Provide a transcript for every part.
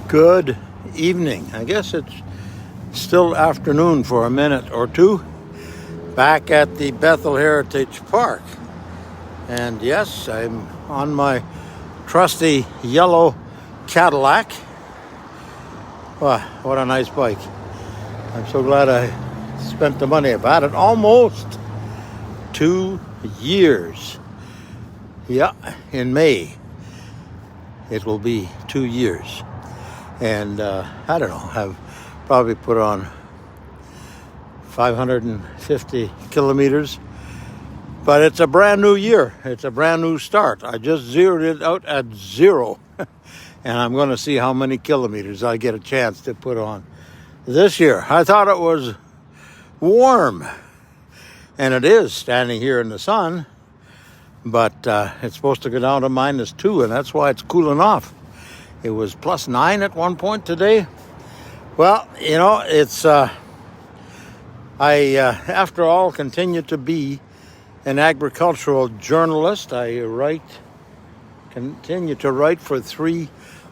Good evening. I guess it's still afternoon for a minute or two back at the Bethel Heritage Park. And yes, I'm on my trusty yellow Cadillac. Wow, what a nice bike. I'm so glad I spent the money. I've had it almost 2 years. Yeah, in May it will be 2 years. And I don't know, I've probably put on 550 kilometers. But it's a brand new year. It's a brand new start. I just zeroed it out at 0. And I'm going to see how many kilometers I get a chance to put on this year. I thought it was warm. And it is, standing here in the sun. But it's supposed to go down to -2, and that's why it's cooling off. It was +9 at one point today. Well, you know, it's I after all continue to be an agricultural journalist. I continue to write for 3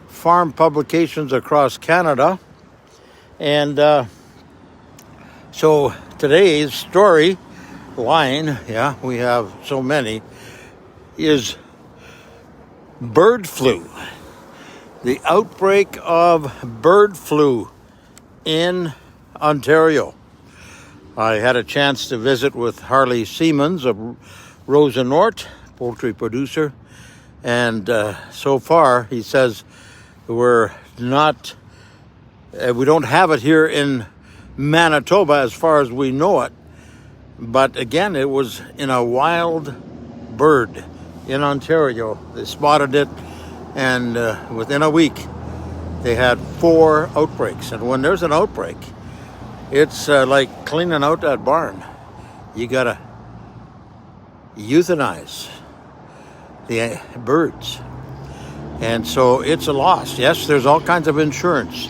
farm publications across Canada. And so today's story line, yeah, we have so many, is bird flu. The outbreak of bird flu in Ontario. I had a chance to visit with Harley Siemens of Rosenort, poultry producer, and so far he says we don't have it here in Manitoba as far as we know it. But again, it was in a wild bird in Ontario. They spotted it, and within a week they had 4 outbreaks. And when there's an outbreak, it's like cleaning out that barn. You gotta euthanize the birds. And so it's a loss. Yes, there's all kinds of insurance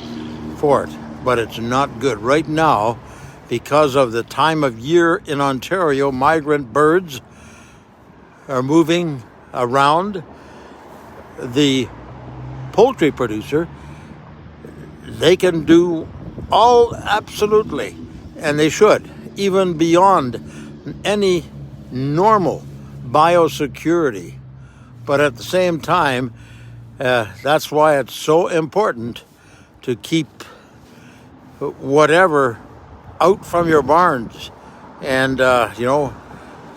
for it, but it's not good. Right now, because of the time of year in Ontario, migrant birds are moving around. The poultry producer, they can do all absolutely, and they should, even beyond any normal biosecurity. But at the same time, that's why it's so important to keep whatever out from your barns. And,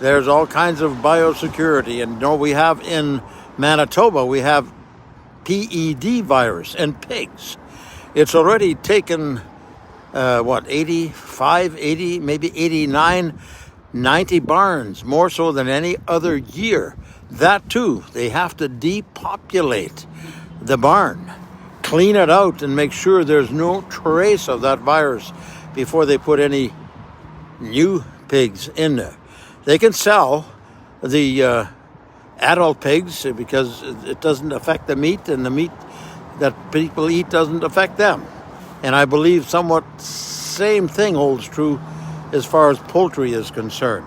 there's all kinds of biosecurity. And, we have in Manitoba, we have PED virus in pigs. It's already taken, 85, 80, maybe 89, 90 barns, more so than any other year. That too, they have to depopulate the barn, clean it out, and make sure there's no trace of that virus before they put any new pigs in there. They can sell the adult pigs because it doesn't affect the meat, and the meat that people eat doesn't affect them. And I believe somewhat same thing holds true as far as poultry is concerned.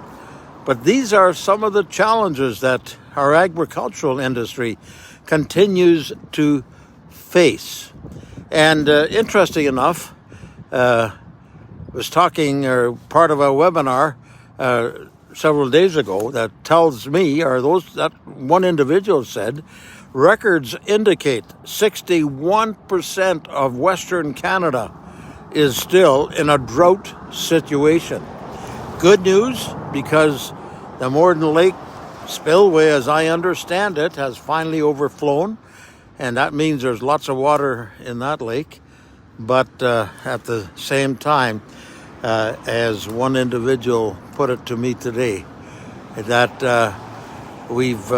But these are some of the challenges that our agricultural industry continues to face. And interesting enough, was talking, or part of a webinar several days ago, that tells me, or that one individual said, records indicate 61% of Western Canada is still in a drought situation. Good news, because the Morden Lake spillway, as I understand it, has finally overflown, and that means there's lots of water in that lake. But at the same time, as one individual put it to me today, that we've,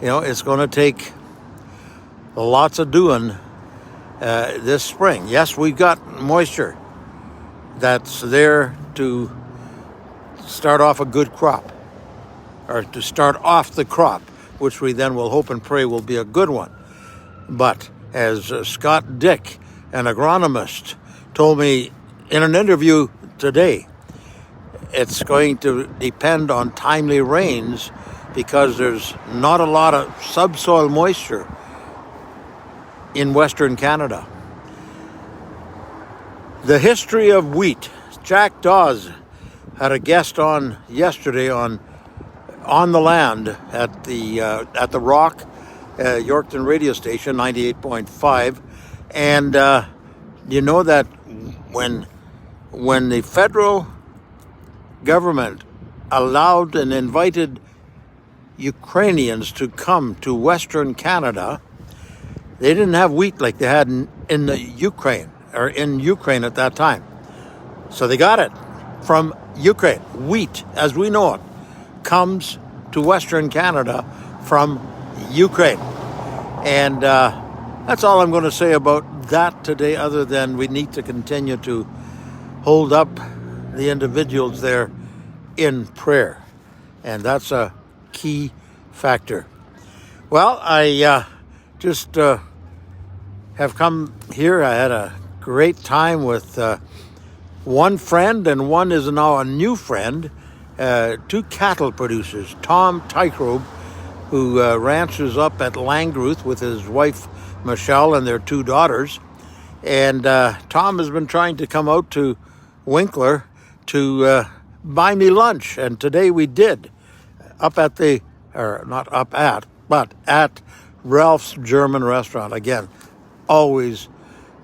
it's going to take lots of doing this spring. Yes, we've got moisture that's there to start off a good crop, or to start off the crop, which we then will hope and pray will be a good one. But as Scott Dick, an agronomist, told me in an interview today, it's going to depend on timely rains because there's not a lot of subsoil moisture in Western Canada. The history of wheat. Jack Dawes had a guest on yesterday on the Land at the Rock, Yorkton radio station, 98.5. And you know that when the federal government allowed and invited Ukrainians to come to Western Canada, they didn't have wheat like they had in the Ukraine, or in Ukraine at that time. So they got it from Ukraine. Wheat, as we know it, comes to Western Canada from Ukraine. And that's all I'm going to say about that today, other than we need to continue to hold up the individuals there in prayer. And that's a key factor. Well, I just have come here. I had a great time with one friend, and one is now a new friend, two cattle producers, Tom Tycrobe, who ranches up at Langrooth with his wife Michelle and their two daughters. And Tom has been trying to come out to Winkler to buy me lunch, and today we did, up at at Ralph's German Restaurant. Again, always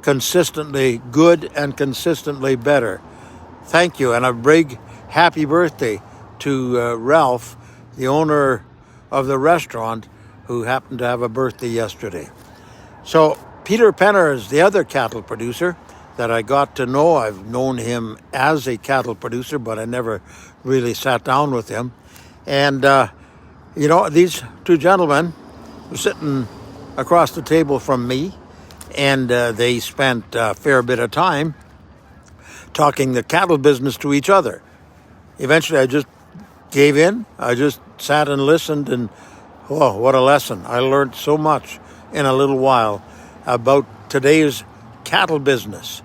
consistently good and consistently better. Thank you, and a big happy birthday to Ralph, the owner of the restaurant, who happened to have a birthday yesterday. So Peter Penner is the other cattle producer that I got to know. I've known him as a cattle producer, but I never really sat down with him. And, these two gentlemen were sitting across the table from me, and they spent a fair bit of time talking the cattle business to each other. Eventually, I just gave in. I just sat and listened, and oh, what a lesson. I learned so much in a little while about today's cattle business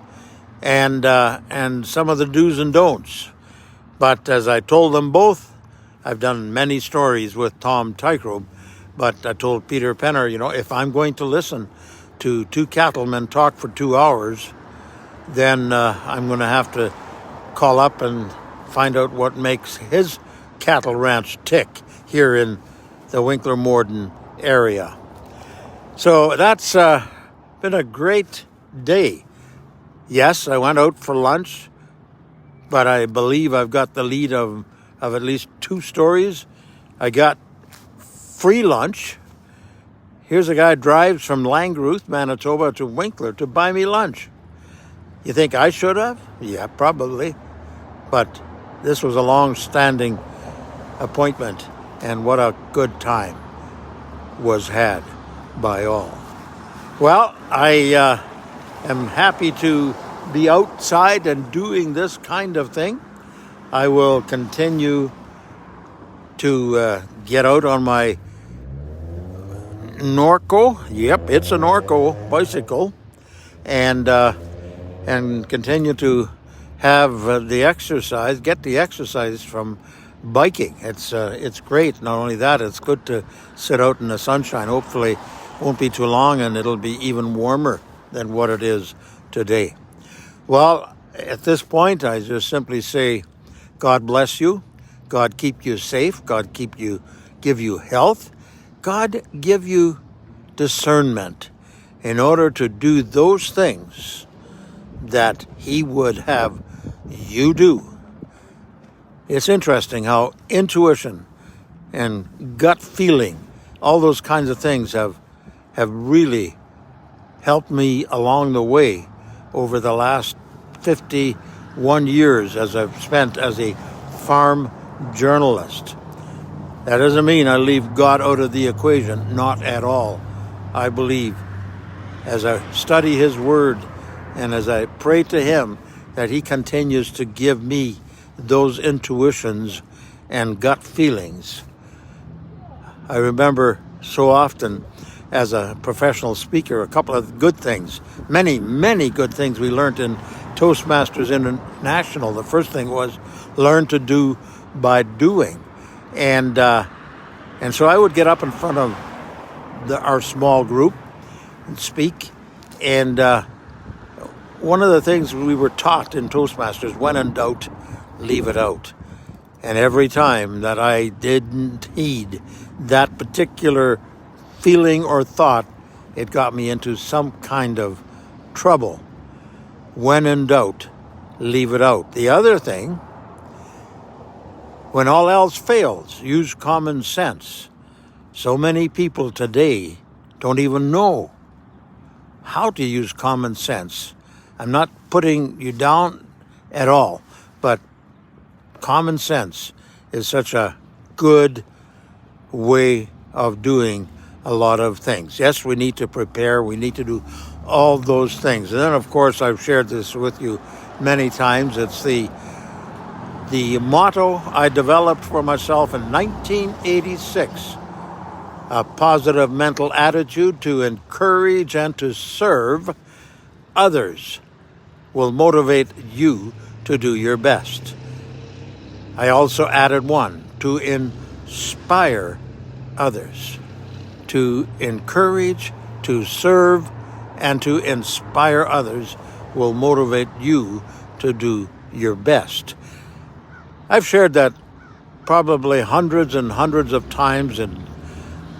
and some of the do's and don'ts. But as I told them both, I've done many stories with Tom Tycrobe, but I told Peter Penner, if I'm going to listen to two cattlemen talk for 2 hours, then I'm going to have to call up and find out what makes his cattle ranch tick here in the Winkler-Morden area. So that's been a great day. Yes, I went out for lunch, but I believe I've got the lead of at least 2 stories. I got free lunch. Here's a guy drives from Langrooth, Manitoba to Winkler to buy me lunch. You think I should have? Yeah, probably. But this was a long-standing appointment, and what a good time was had by all. Well, I am happy to be outside and doing this kind of thing. I will continue to get out on my Norco. Yep, it's a Norco bicycle, and continue to have the exercise, get the exercise from biking. It's great. Not only that, it's good to sit out in the sunshine. Hopefully it won't be too long, and it'll be even warmer than what it is today. Well, at this point, I just simply say, God bless you. God keep you safe. God give you health. God give you discernment in order to do those things that He would have you do. It's interesting how intuition and gut feeling, all those kinds of things have really helped me along the way over the last 51 years as I've spent as a farm journalist. That doesn't mean I leave God out of the equation, not at all. I believe as I study His Word and as I pray to Him that He continues to give me those intuitions and gut feelings. I remember so often as a professional speaker, a couple of good things, many, many good things we learned in Toastmasters International. The first thing was learn to do by doing. And so I would get up in front of our small group and speak, And one of the things we were taught in Toastmasters, when in doubt, leave it out. And every time that I didn't heed that particular feeling or thought, it got me into some kind of trouble. When in doubt, leave it out. The other thing, when all else fails, use common sense. So many people today don't even know how to use common sense. I'm not putting you down at all, but common sense is such a good way of doing a lot of things. Yes, we need to prepare. We need to do all those things. And then, of course, I've shared this with you many times. It's the motto I developed for myself in 1986. A positive mental attitude to encourage and to serve others will motivate you to do your best. I also added one, to inspire others. To encourage, to serve, and to inspire others will motivate you to do your best. I've shared that probably hundreds and hundreds of times in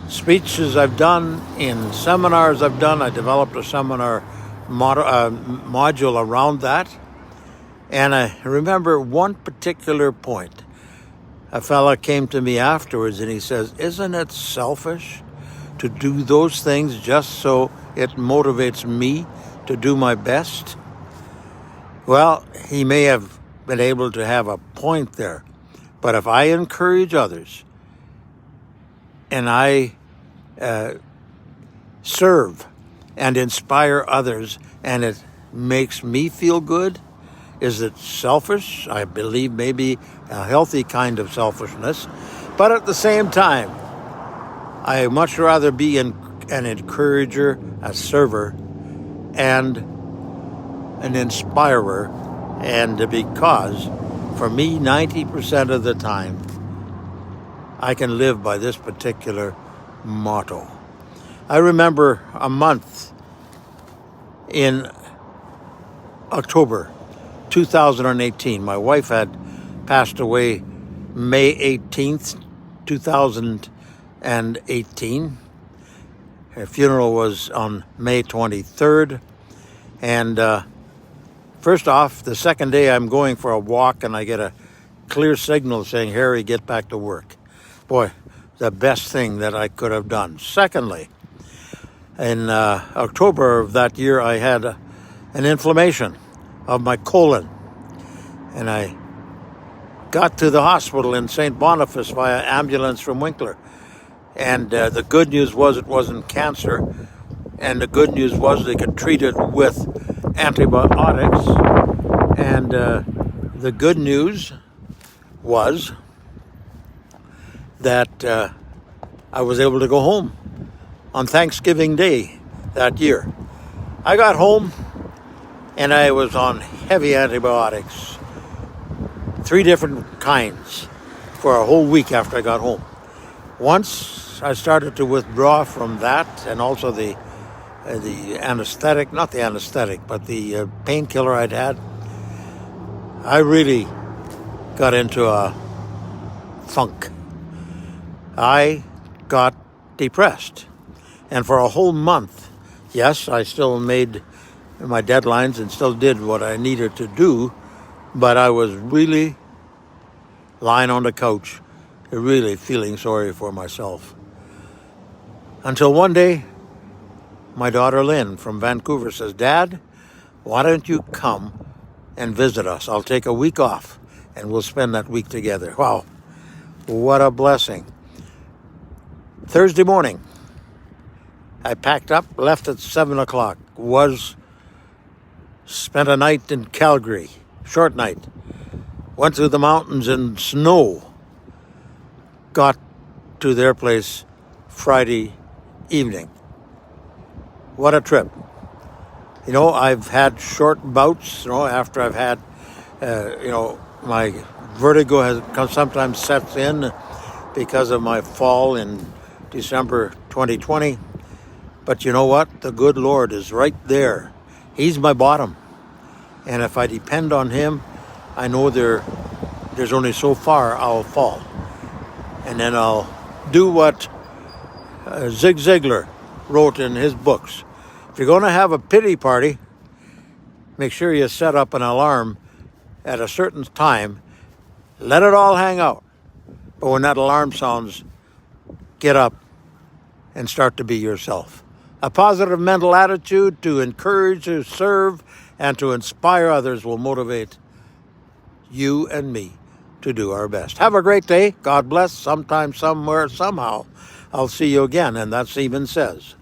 speeches I've done, in seminars I've done. I developed a seminar module around that. And I remember one particular point. A fella came to me afterwards and he says, "Isn't it selfish to do those things just so it motivates me to do my best?" Well, he may have been able to have a point there. But if I encourage others and I serve and inspire others and it makes me feel good, is it selfish? I believe maybe a healthy kind of selfishness. But at the same time, I much rather be an encourager, a server, and an inspirer. And because for me, 90% of the time, I can live by this particular motto. I remember a month in October 2018. My wife had passed away May 18th, 2018. Her funeral was on May 23rd. And first off, the second day I'm going for a walk and I get a clear signal saying, "Harry, get back to work." Boy, the best thing that I could have done. Secondly, in October of that year, I had an inflammation of my colon. And I got to the hospital in St. Boniface via ambulance from Winkler. And the good news was it wasn't cancer. And the good news was they could treat it with antibiotics. And the good news was that I was able to go home on Thanksgiving Day that year. I got home and I was on heavy antibiotics, 3 different kinds, for a whole week after I got home. Once I started to withdraw from that, and also the anesthetic, not the anesthetic, but the painkiller I'd had, I really got into a funk. I got depressed. And for a whole month, yes, I still made my deadlines and still did what I needed to do, but I was really lying on the couch, really feeling sorry for myself. Until one day, my daughter Lynn from Vancouver says, "Dad, why don't you come and visit us? I'll take a week off and we'll spend that week together." Wow, what a blessing. Thursday morning, I packed up, left at 7 o'clock, spent a night in Calgary, short night, went through the mountains in snow, got to their place Friday evening. What a trip. You know, I've had short bouts, after I've had, my vertigo sometimes sets in because of my fall in December 2020. But you know what? The good Lord is right there. He's my bottom. And if I depend on him, I know there's only so far I'll fall. And then I'll do what Zig Ziglar wrote in his books. If you're going to have a pity party, make sure you set up an alarm at a certain time. Let it all hang out. But when that alarm sounds, get up and start to be yourself. A positive mental attitude to encourage, to serve, and to inspire others will motivate you and me to do our best. Have a great day. God bless. Sometime, somewhere, somehow, I'll see you again. And that Siemens says.